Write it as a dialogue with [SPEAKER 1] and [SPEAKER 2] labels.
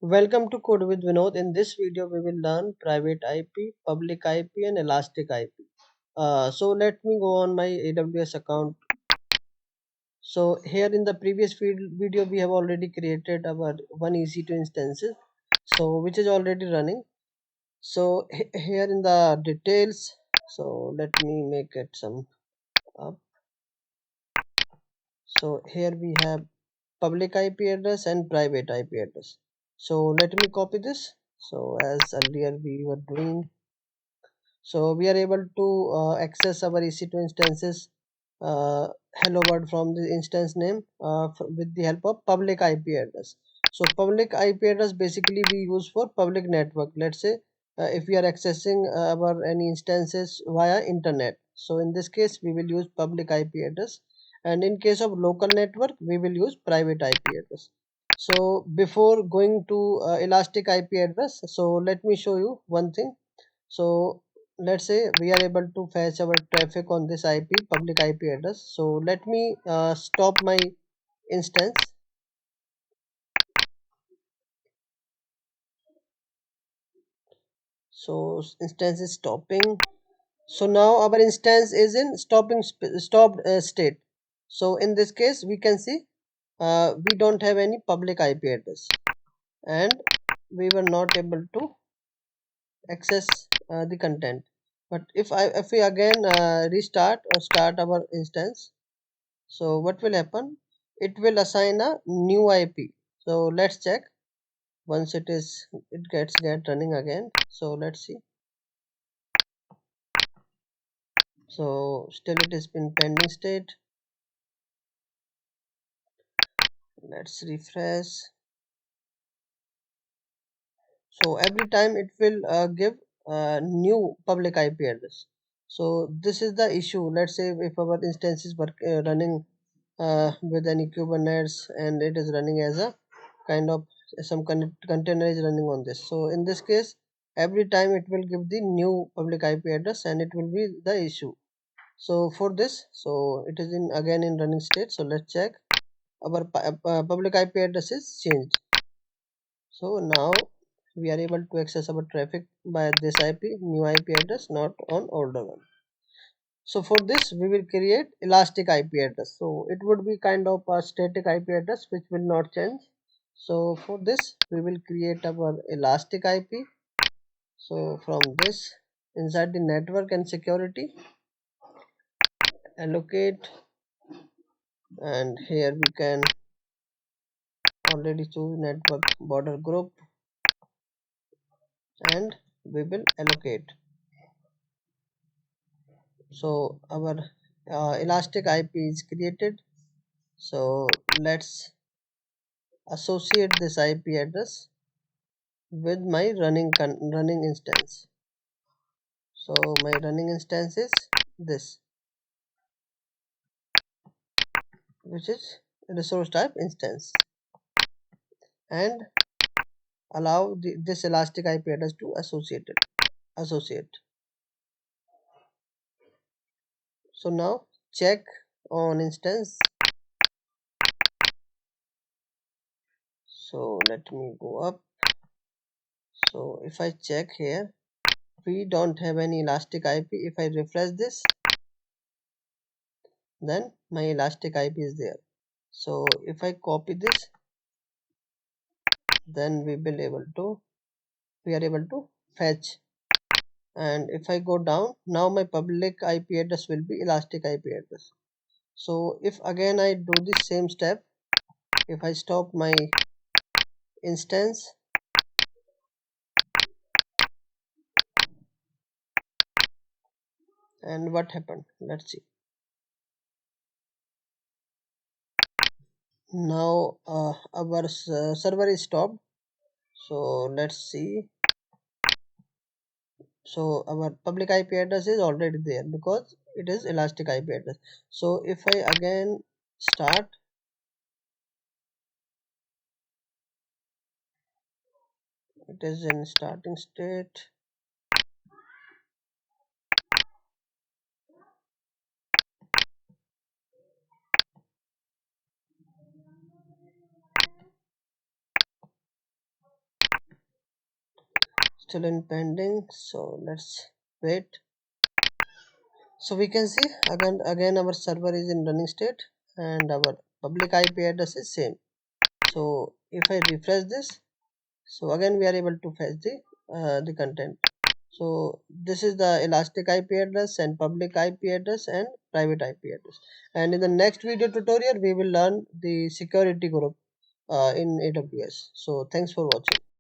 [SPEAKER 1] Welcome to Code with Vinod. In this video, we will learn private IP, public IP, and elastic IP. So let me go on my AWS account. So here in the previous video, we have already created our one EC2 instances, so which is already running. So here in the details, so let me make it some up. So here we have public IP address and private IP address. So let me copy this. So as earlier we were doing, so we are able to access our EC2 instances hello world from the instance name with the help of public IP address. So public IP address basically we use for public network. Let's say if we are accessing our any instances via internet. So in this case we will use public IP address, and in case of local network we will use private IP address. So before going to elastic IP address, so let me show you one thing. So let's say we are able to fetch our traffic on this IP public IP address. So let me stop my instance. So instance is stopping. So now our instance is in stopped state. So in this case we can see we don't have any public IP address, and we were not able to access the content. But if we again restart or start our instance, so what will happen? It will assign a new IP. So let's check. Once it gets get running again. So let's see. So still it is in pending state. Let's refresh. So every time it will give a new public IP address. So this is the issue. Let's say if our instance is running with any Kubernetes, and it is running as a kind of some container is running on this. So in this case, every time it will give the new public IP address, and it will be the issue. So for this, so it is in again in running state. So let's check. Our public IP address is changed. So now we are able to access our traffic by this IP, new IP address, not on older one. So for this we will create elastic IP address. So it would be kind of a static IP address which will not change. So for this we will create our elastic IP. So from this, inside the network and security, allocate, and here we can already choose network border group, and we will allocate. So our elastic IP is created. So let's associate this IP address with my running instance. So my running instance is this, which is resource type instance, and allow this elastic IP address to associate. So now check on instance. So let me go up. So if I check here, we don't have any elastic IP. If I refresh this, then my elastic IP is there. So if I copy this, then we are able to fetch. And if I go down, now my public IP address will be elastic IP address. So if again I do the same step, if I stop my instance, and what happened, let's see. Now our server is stopped. So let's see. So our public IP address is already there because it is elastic IP address. So if I again start, it is in starting state. still in pending, so let's wait. So we can see again our server is in running state and our public IP address is same. So if I refresh this, so again we are able to fetch the content. So this is the elastic IP address and public IP address and private IP address. And in the next video tutorial we will learn the security group in AWS. So thanks for watching.